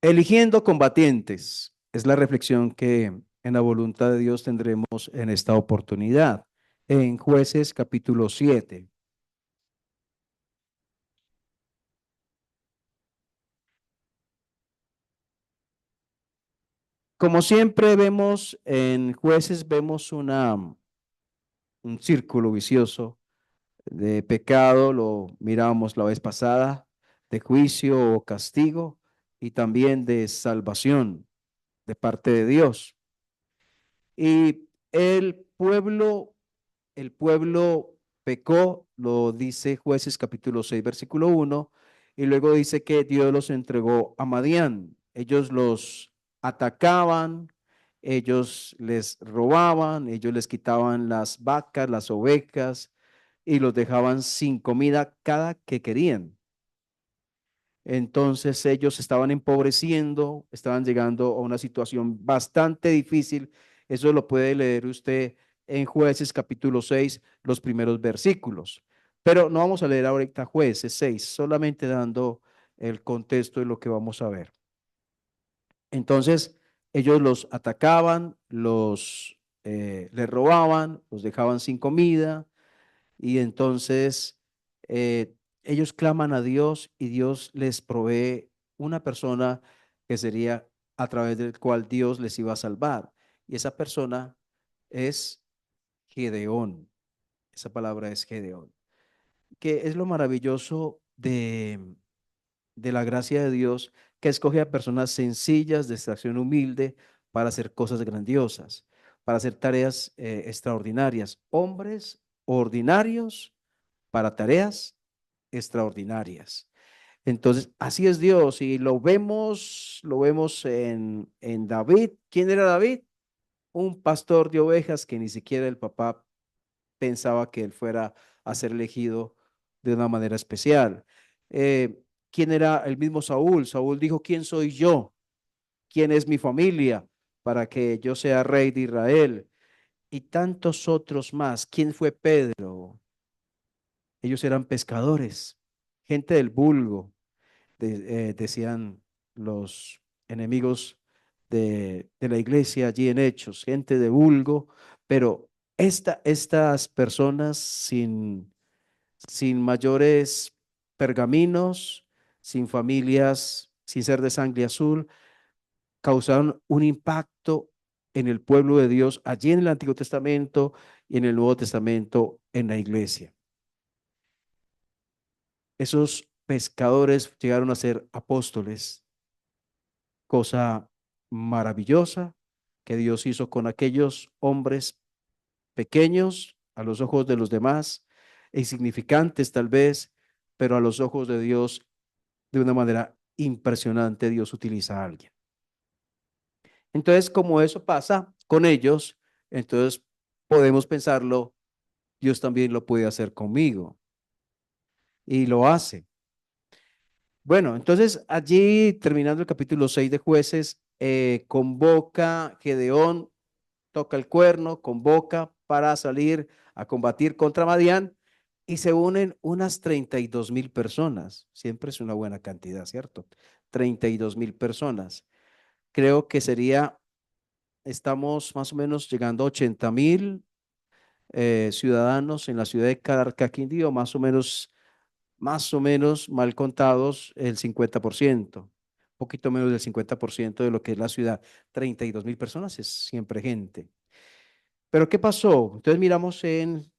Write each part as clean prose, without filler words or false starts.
Eligiendo combatientes es la reflexión que en la voluntad de Dios tendremos en esta oportunidad. En Jueces capítulo 7. Como siempre vemos en Jueces, vemos un círculo vicioso de pecado, lo mirábamos la vez pasada, de juicio o castigo y también de salvación de parte de Dios. Y el pueblo pecó, lo dice Jueces capítulo 6 versículo 1, y luego dice que Dios los entregó a Madián. Ellos los atacaban, ellos les robaban, ellos les quitaban las vacas, las ovejas, y los dejaban sin comida cada que querían. Entonces ellos estaban empobreciendo, estaban llegando a una situación bastante difícil. Eso lo puede leer usted en Jueces capítulo 6, los primeros versículos. Pero no vamos a leer ahorita Jueces 6, solamente dando el contexto de lo que vamos a ver. Entonces ellos los atacaban, les robaban, los dejaban sin comida, y entonces eh, ellos claman a Dios y Dios les provee una persona que sería a través del cual Dios les iba a salvar. Y esa persona es Gedeón. Esa palabra es Gedeón. Que es lo maravilloso de la gracia de Dios, que escoge a personas sencillas, de extracción humilde, para hacer cosas grandiosas, para hacer tareas extraordinarias. Hombres ordinarios para tareas extraordinarias. Entonces, así es Dios y lo vemos en David. ¿Quién era David? Un pastor de ovejas que ni siquiera el papá pensaba que él fuera a ser elegido de una manera especial. Eh, ¿Quién era el mismo Saúl? Saúl dijo, ¿quién soy yo? ¿Quién es mi familia para que yo sea rey de Israel? Y tantos otros más. ¿Quién fue Pedro? Ellos eran pescadores, gente del vulgo, decían los enemigos de la iglesia allí en Hechos, gente de vulgo, pero estas personas sin mayores pergaminos, sin familias, sin ser de sangre azul, causaron un impacto en el pueblo de Dios allí en el Antiguo Testamento y en el Nuevo Testamento en la iglesia. Esos pescadores llegaron a ser apóstoles, cosa maravillosa que Dios hizo con aquellos hombres pequeños a los ojos de los demás, e insignificantes tal vez, pero a los ojos de Dios de una manera impresionante Dios utiliza a alguien. Entonces, como eso pasa con ellos, entonces podemos pensarlo, Dios también lo puede hacer conmigo y lo hace. Bueno, entonces allí terminando el capítulo 6 de Jueces, convoca Gedeón, toca el cuerno, convoca para salir a combatir contra Madián y se unen unas 32.000 personas. Siempre es una buena cantidad, ¿cierto? 32.000 personas. Creo que estamos más o menos llegando a 80.000 ciudadanos en la ciudad de Caracas, más o menos mal contados el 50%, poquito menos del 50% de lo que es la ciudad. 32.000 personas es siempre gente. Pero ¿qué pasó? Entonces miramos en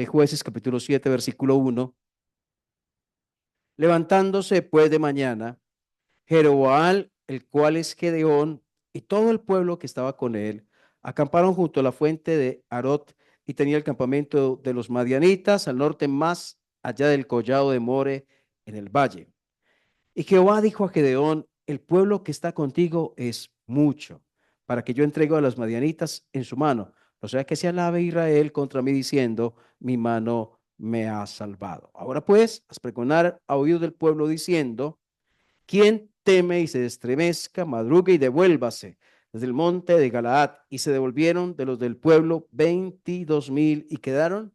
Jueces capítulo 7, versículo 1. Levantándose pues de mañana, Jeroboam, el cual es Gedeón, y todo el pueblo que estaba con él, acamparon junto a la fuente de Arot y tenía el campamento de los madianitas al norte más allá del collado de More en el valle. Y Jehová dijo a Gedeón, el pueblo que está contigo es mucho, para que yo entregue a los madianitas en su mano. O sea que se alabe Israel contra mí diciendo, mi mano me ha salvado. Ahora pues, haz pregonar a oídos del pueblo diciendo, ¿quién teme y se estremezca, madrugue y devuélvase desde el monte de Galaad? Y se devolvieron de los del pueblo 22.000 y quedaron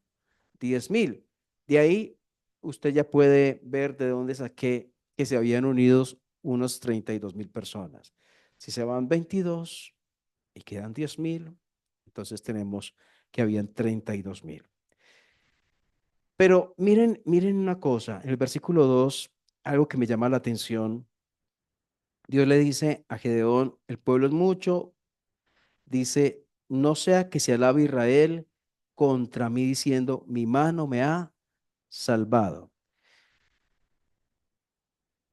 10.000. De ahí usted ya puede ver de dónde saqué que se habían unido unos 32.000 personas. Si se van 22 y quedan 10.000, entonces tenemos que habían 32.000. Pero miren una cosa, en el versículo 2, algo que me llama la atención. Dios le dice a Gedeón, el pueblo es mucho, dice, no sea que se alabe Israel contra mí diciendo, mi mano me ha salvado.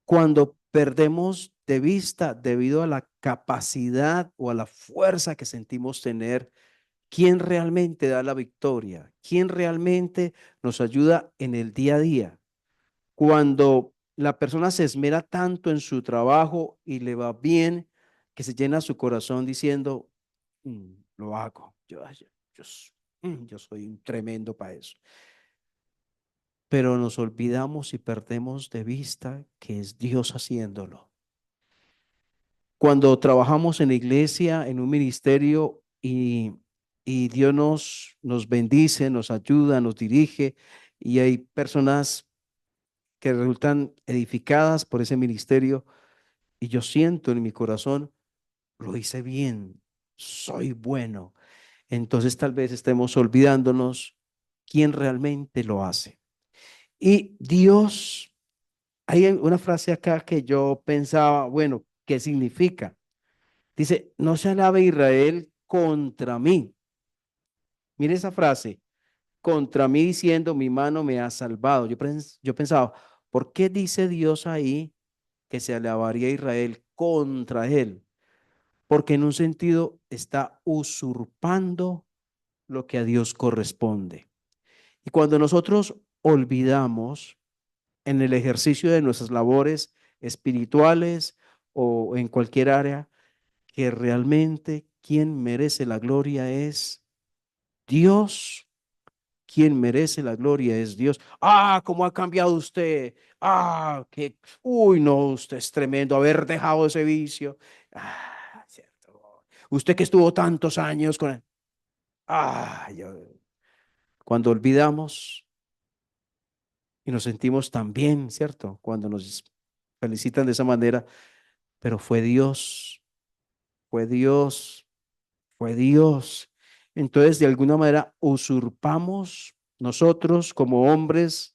Cuando perdemos de vista debido a la capacidad o a la fuerza que sentimos tener, ¿quién realmente da la victoria? ¿Quién realmente nos ayuda en el día a día? Cuando la persona se esmera tanto en su trabajo y le va bien, que se llena su corazón diciendo, lo hago, yo soy un tremendo para eso. Pero nos olvidamos y perdemos de vista que es Dios haciéndolo. Cuando trabajamos en la iglesia, en un ministerio y Dios nos bendice, nos ayuda, nos dirige y hay personas que resultan edificadas por ese ministerio y yo siento en mi corazón, lo hice bien, soy bueno. Entonces tal vez estemos olvidándonos quién realmente lo hace. Y Dios, hay una frase acá que yo pensaba, bueno, ¿qué significa? Dice, no se alabe Israel contra mí. Mire esa frase, contra mí diciendo, mi mano me ha salvado. Yo pensaba, ¿por qué dice Dios ahí que se alabaría Israel contra él? Porque en un sentido está usurpando lo que a Dios corresponde. Y cuando nosotros olvidamos en el ejercicio de nuestras labores espirituales o en cualquier área, que realmente quien merece la gloria es Dios. Quien merece la gloria es Dios. Ah, cómo ha cambiado usted. Ah, que, uy, no, usted es tremendo haber dejado ese vicio. Ah, cierto. Usted que estuvo tantos años con él. Ah, cuando olvidamos y nos sentimos tan bien, ¿cierto? Cuando nos felicitan de esa manera, pero fue Dios, fue Dios, fue Dios. Entonces, de alguna manera, usurpamos nosotros como hombres,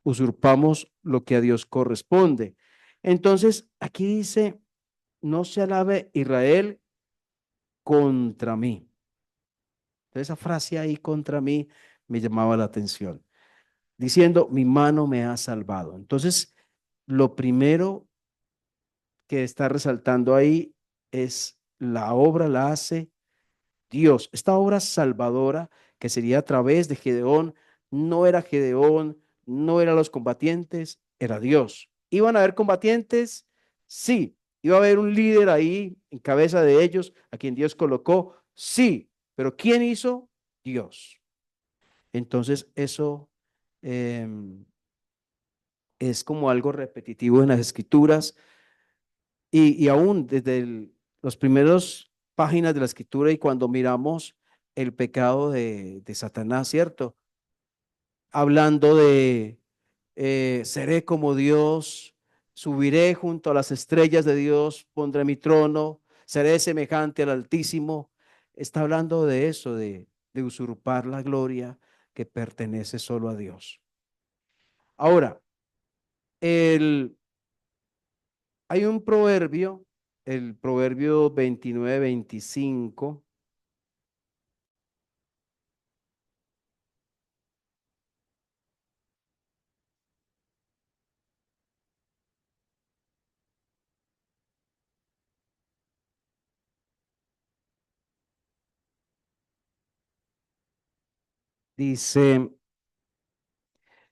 usurpamos lo que a Dios corresponde. Entonces, aquí dice, no se alabe Israel contra mí. Entonces, esa frase ahí contra mí me llamaba la atención, diciendo, mi mano me ha salvado. Entonces, lo primero que está resaltando ahí es la obra la hace Dios. Esta obra salvadora que sería a través de Gedeón, no eran los combatientes, era Dios. ¿Iban a haber combatientes? Sí. ¿Iba a haber un líder ahí en cabeza de ellos a quien Dios colocó? Sí. Pero ¿quién hizo? Dios. Entonces eso es como algo repetitivo en las escrituras y aún desde los primeros páginas de la escritura y cuando miramos el pecado de Satanás, ¿cierto? Hablando de seré como Dios, subiré junto a las estrellas de Dios, pondré mi trono, seré semejante al Altísimo. Está hablando de eso, de usurpar la gloria que pertenece solo a Dios. Ahora, el, hay un proverbio, el proverbio 29-25, dice,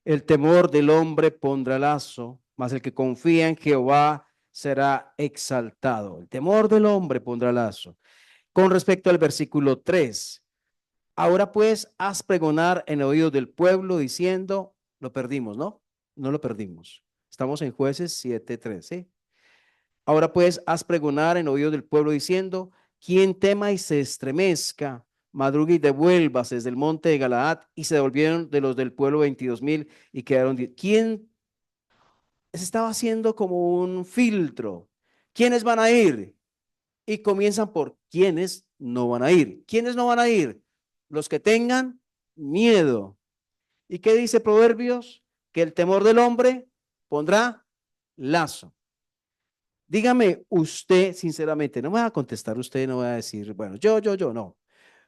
el temor del hombre pondrá lazo, mas el que confía en Jehová será exaltado. El temor del hombre pondrá lazo. Con respecto al versículo 3, ahora pues haz pregonar en oídos del pueblo diciendo, lo perdimos, ¿no? No lo perdimos. Estamos en Jueces 7:3, ¿sí? Ahora pues haz pregonar en oídos del pueblo diciendo, quien tema y se estremezca, madrugue y devuélvase desde el monte de Galaad, y se devolvieron de los del pueblo 22.000 y quedaron 10. ¿Quién se estaba haciendo como un filtro. ¿Quiénes van a ir? Y comienzan por quiénes no van a ir. ¿Quiénes no van a ir? Los que tengan miedo. ¿Y qué dice Proverbios? Que el temor del hombre pondrá lazo. Dígame usted, sinceramente, no me va a contestar usted, no va a decir, bueno, yo, no.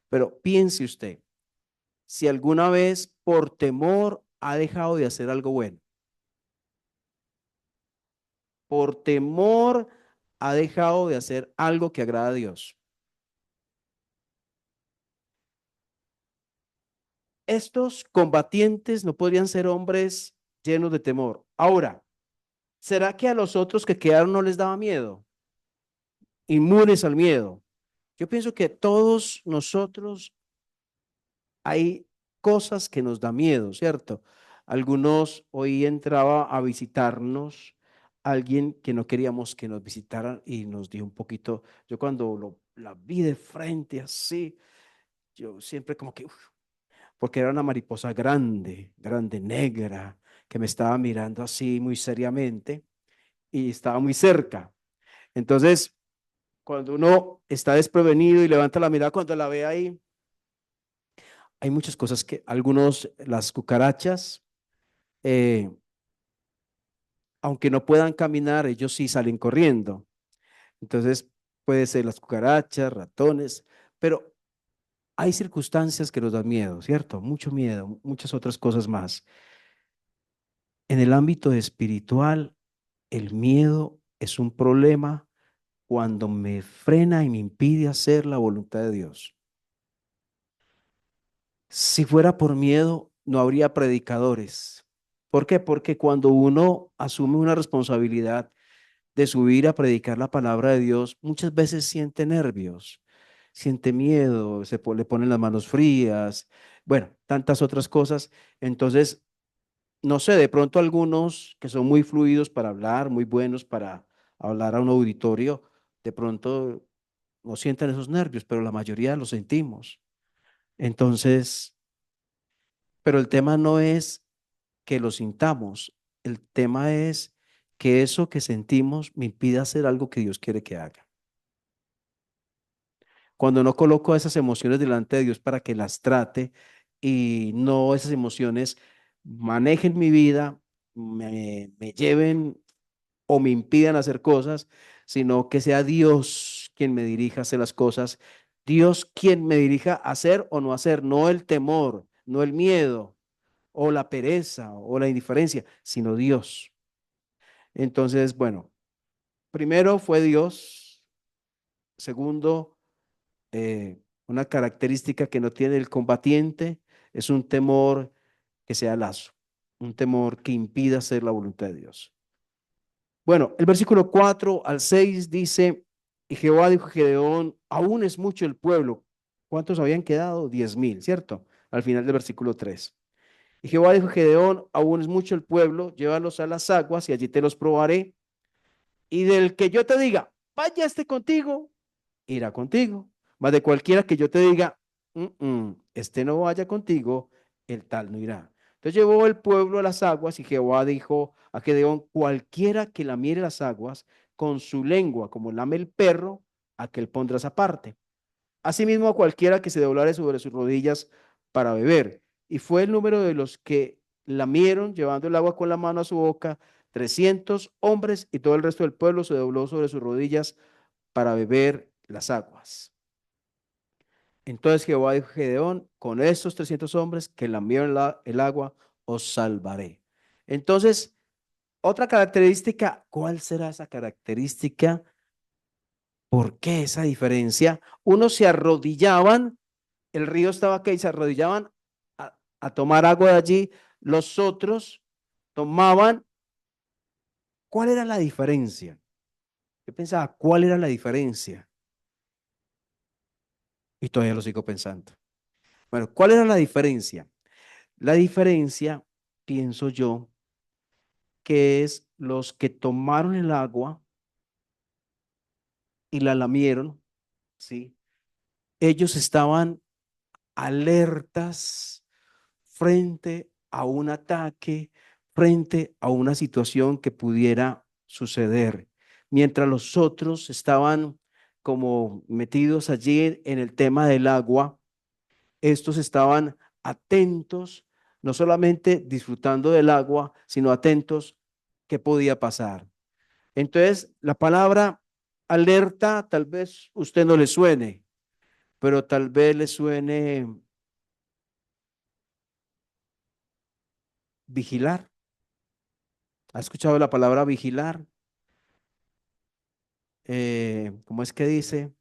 Pero piense usted, si alguna vez por temor ha dejado de hacer algo bueno, por temor ha dejado de hacer algo que agrada a Dios. Estos combatientes no podrían ser hombres llenos de temor. Ahora, ¿será que a los otros que quedaron no les daba miedo? Inmunes al miedo. Yo pienso que todos nosotros hay cosas que nos da miedo, ¿cierto? Algunos hoy entraba a visitarnos alguien que no queríamos que nos visitaran y nos dio un poquito, yo cuando la vi de frente así, yo siempre como que, uf, porque era una mariposa grande, grande, negra, que me estaba mirando así muy seriamente y estaba muy cerca. Entonces, cuando uno está desprevenido y levanta la mirada, cuando la ve ahí, hay muchas cosas que algunos, las cucarachas, eh, aunque no puedan caminar, ellos sí salen corriendo. Entonces, puede ser las cucarachas, ratones, pero hay circunstancias que nos dan miedo, ¿cierto? Mucho miedo, muchas otras cosas más. En el ámbito espiritual, el miedo es un problema cuando me frena y me impide hacer la voluntad de Dios. Si fuera por miedo, no habría predicadores. ¿Por qué? Porque cuando uno asume una responsabilidad de subir a predicar la palabra de Dios, muchas veces siente nervios, siente miedo, le ponen las manos frías, bueno, tantas otras cosas. Entonces, no sé, de pronto algunos que son muy fluidos para hablar, muy buenos para hablar a un auditorio, de pronto no sienten esos nervios, pero la mayoría los sentimos. Entonces, pero el tema no es que lo sintamos, el tema es que eso que sentimos me impide hacer algo que Dios quiere que haga. Cuando no coloco esas emociones delante de Dios para que las trate y no esas emociones manejen mi vida, me lleven o me impidan hacer cosas, sino que sea Dios quien me dirija a hacer las cosas, Dios quien me dirija a hacer o no hacer, no el temor, no el miedo o la pereza o la indiferencia, sino Dios. Entonces, bueno, primero fue Dios, segundo, una característica que no tiene el combatiente es un temor que sea lazo, un temor que impida hacer la voluntad de Dios. Bueno, el versículo 4 al 6 dice, y Jehová dijo a Gedeón, aún es mucho el pueblo. ¿Cuántos habían quedado? 10,000, ¿cierto? Al final del versículo 3. Y Jehová dijo a Gedeón, aún es mucho el pueblo, llévalos a las aguas y allí te los probaré. Y del que yo te diga, vaya este contigo, irá contigo. Mas de cualquiera que yo te diga, este no vaya contigo, el tal no irá. Entonces llevó el pueblo a las aguas y Jehová dijo a Gedeón, cualquiera que lamiere las aguas con su lengua, como lame el perro, aquel pondrás aparte. Asimismo, a cualquiera que se doblare sobre sus rodillas para beber. Y fue el número de los que lamieron, llevando el agua con la mano a su boca, 300 hombres, y todo el resto del pueblo se dobló sobre sus rodillas para beber las aguas. Entonces Jehová dijo a Gedeón, con estos 300 hombres que lamieron el agua, os salvaré. Entonces, otra característica, ¿cuál será esa característica? ¿Por qué esa diferencia? Unos se arrodillaban, el río estaba acá y se arrodillaban a tomar agua de allí, los otros tomaban. ¿Cuál era la diferencia? Yo pensaba, ¿cuál era la diferencia? Y todavía lo sigo pensando. Bueno, ¿cuál era la diferencia? La diferencia, pienso yo, que es los que tomaron el agua y la lamieron, ¿sí? Ellos estaban alertas frente a un ataque, frente a una situación que pudiera suceder. Mientras los otros estaban como metidos allí en el tema del agua, estos estaban atentos, no solamente disfrutando del agua, sino atentos qué podía pasar. Entonces, la palabra alerta tal vez usted no le suene, pero tal vez le suene vigilar. ¿Ha escuchado la palabra vigilar? ¿Cómo es que dice?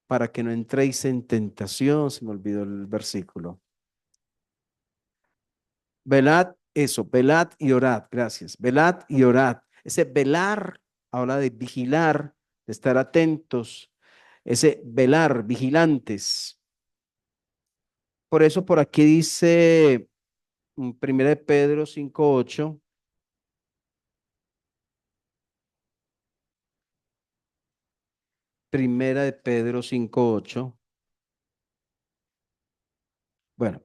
Para que no entréis en tentación, se me olvidó el versículo. Velad, eso, velad y orad, gracias. Velad y orad. Ese velar habla de vigilar, de estar atentos. Ese velar, vigilantes. Por eso por aquí dice Primera de Pedro 5:8. Primera de Pedro 5:8. Bueno,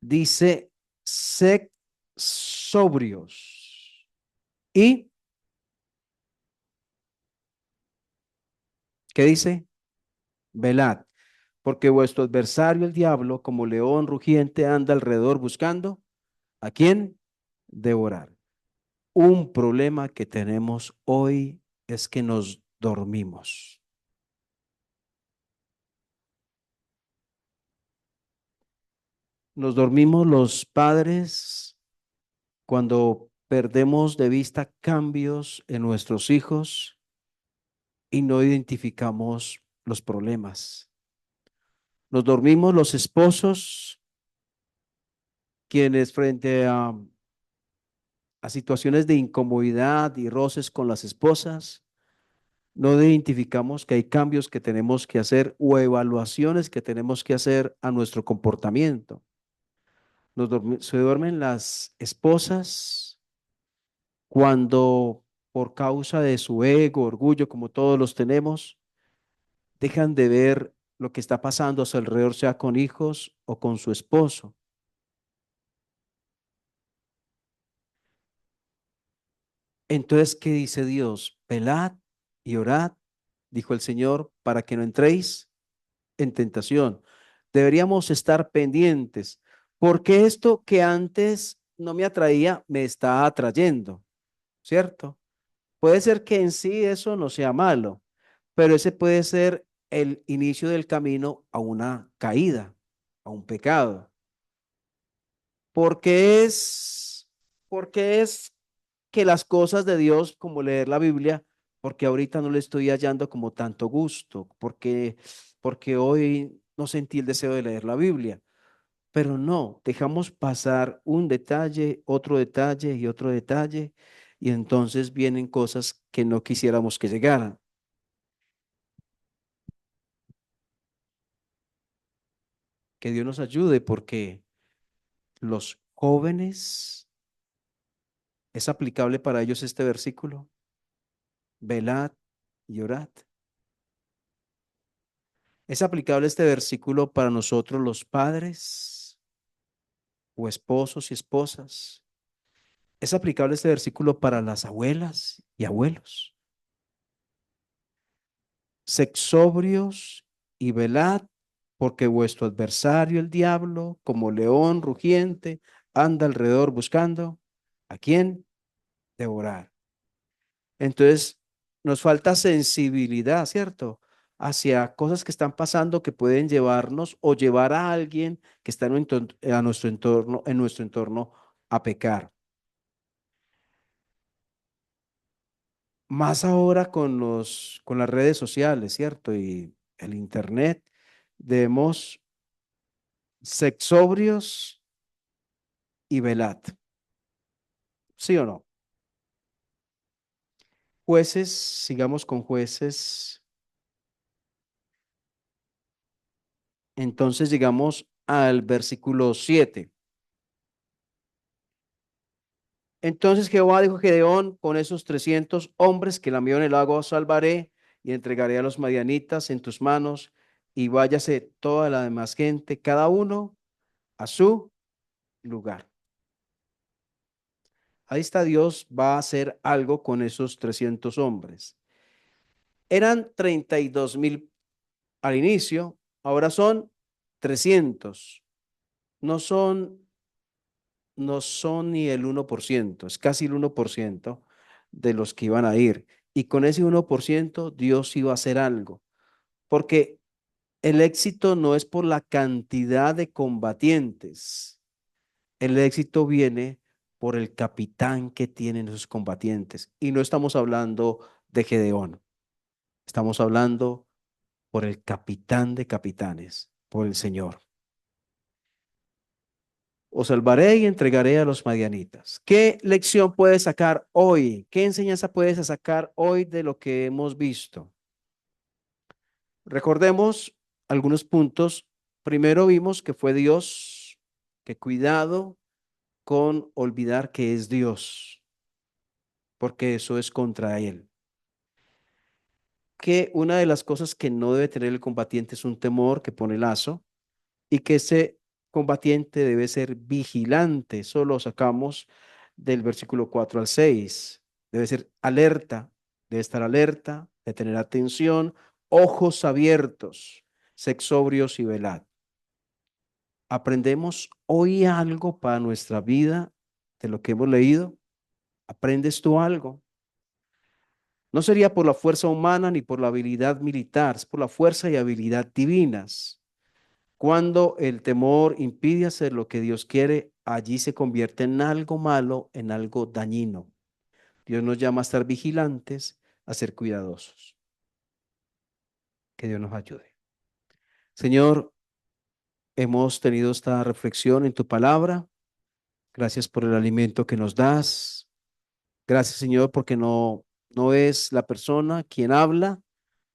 dice, sed sobrios y, ¿qué dice? Velad, porque vuestro adversario, el diablo, como león rugiente, anda alrededor buscando a quién devorar. Un problema que tenemos hoy es que nos dormimos. Nos dormimos los padres cuando perdemos de vista cambios en nuestros hijos y no identificamos los problemas. Nos dormimos los esposos, quienes frente a situaciones de incomodidad y roces con las esposas, no identificamos que hay cambios que tenemos que hacer o evaluaciones que tenemos que hacer a nuestro comportamiento. Se duermen las esposas cuando por causa de su ego, orgullo, como todos los tenemos, dejan de ver lo que está pasando a su alrededor, sea con hijos o con su esposo. Entonces, ¿qué dice Dios? Velad y orad, dijo el Señor, para que no entréis en tentación. Deberíamos estar pendientes, porque esto que antes no me atraía, me está atrayendo, ¿cierto? Puede ser que en sí eso no sea malo, pero ese puede ser el inicio del camino a una caída, a un pecado, porque es, porque es que las cosas de Dios, como leer la Biblia, porque ahorita no le estoy hallando como tanto gusto, porque hoy no sentí el deseo de leer la Biblia, pero no, dejamos pasar un detalle, otro detalle y otro detalle, y entonces vienen cosas que no quisiéramos que llegaran. Que Dios nos ayude porque los jóvenes, ¿es aplicable para ellos este versículo? Velad y orad. ¿Es aplicable este versículo para nosotros los padres o esposos y esposas? ¿Es aplicable este versículo para las abuelas y abuelos? Sed sobrios y velad, porque vuestro adversario, el diablo, como león rugiente, anda alrededor buscando a quién devorar. Entonces, nos falta sensibilidad, ¿cierto? Hacia cosas que están pasando que pueden llevarnos o llevar a alguien que está en nuestro entorno a pecar. Más ahora con las redes sociales, ¿cierto? Y el internet, debemos ser sobrios y velad. ¿Sí o no? Jueces, sigamos con jueces. Entonces llegamos al versículo 7. Entonces Jehová dijo a Gedeón: con esos 300 hombres que lamieron el agua os salvaré, y entregaré a los madianitas en tus manos, y váyase toda la demás gente, cada uno a su lugar. Ahí está, Dios va a hacer algo con esos 300 hombres. Eran 32,000 al inicio, ahora son 300. No son, no son ni el 1%, es casi el 1% de los que iban a ir. Y con ese 1% Dios iba a hacer algo, porque el éxito no es por la cantidad de combatientes, el éxito viene por el capitán que tienen esos combatientes. Y no estamos hablando de Gedeón, estamos hablando por el capitán de capitanes, por el Señor. Os salvaré y entregaré a los madianitas. ¿Qué lección puedes sacar hoy? ¿Qué enseñanza puedes sacar hoy de lo que hemos visto? Recordemos algunos puntos. Primero vimos que fue Dios, que cuidado con olvidar que es Dios, porque eso es contra Él. Que una de las cosas que no debe tener el combatiente es un temor que pone lazo y que ese combatiente debe ser vigilante. Eso lo sacamos del versículo 4 al 6. Debe ser alerta, debe estar alerta, de tener atención, ojos abiertos, sed sobrios y velad. ¿Aprendemos hoy algo para nuestra vida de lo que hemos leído? ¿Aprendes tú algo? No sería por la fuerza humana ni por la habilidad militar, es por la fuerza y habilidad divinas. Cuando el temor impide hacer lo que Dios quiere, allí se convierte en algo malo, en algo dañino. Dios nos llama a estar vigilantes, a ser cuidadosos. Que Dios nos ayude. Señor, hemos tenido esta reflexión en tu palabra. Gracias por el alimento que nos das. Gracias, Señor, porque no es la persona quien habla,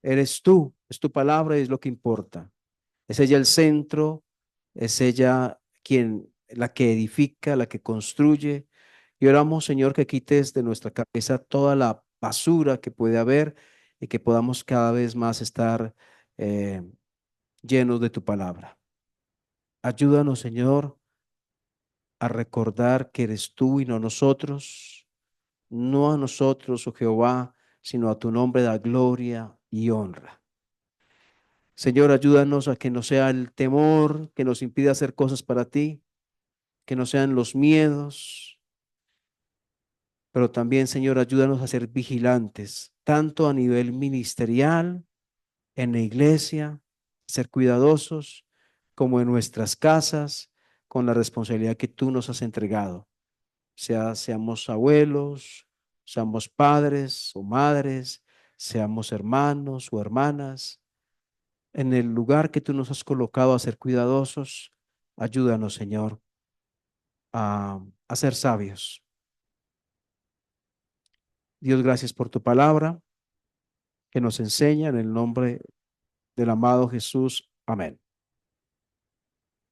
eres tú, es tu palabra y es lo que importa. Es ella el centro, es ella la que edifica, la que construye. Y oramos, Señor, que quites de nuestra cabeza toda la basura que puede haber y que podamos cada vez más estar eh, llenos de tu palabra. Ayúdanos, Señor, a recordar que eres tú y no nosotros, no a nosotros, oh Jehová, sino a tu nombre da gloria y honra. Señor, ayúdanos a que no sea el temor que nos impide hacer cosas para ti, que no sean los miedos, pero también, Señor, ayúdanos a ser vigilantes, tanto a nivel ministerial, en la iglesia, ser cuidadosos, como en nuestras casas, con la responsabilidad que tú nos has entregado. Seamos abuelos, seamos padres o madres, seamos hermanos o hermanas, en el lugar que tú nos has colocado a ser cuidadosos, ayúdanos, Señor, a ser sabios. Dios, gracias por tu palabra que nos enseña en el nombre del amado Jesús. Amén.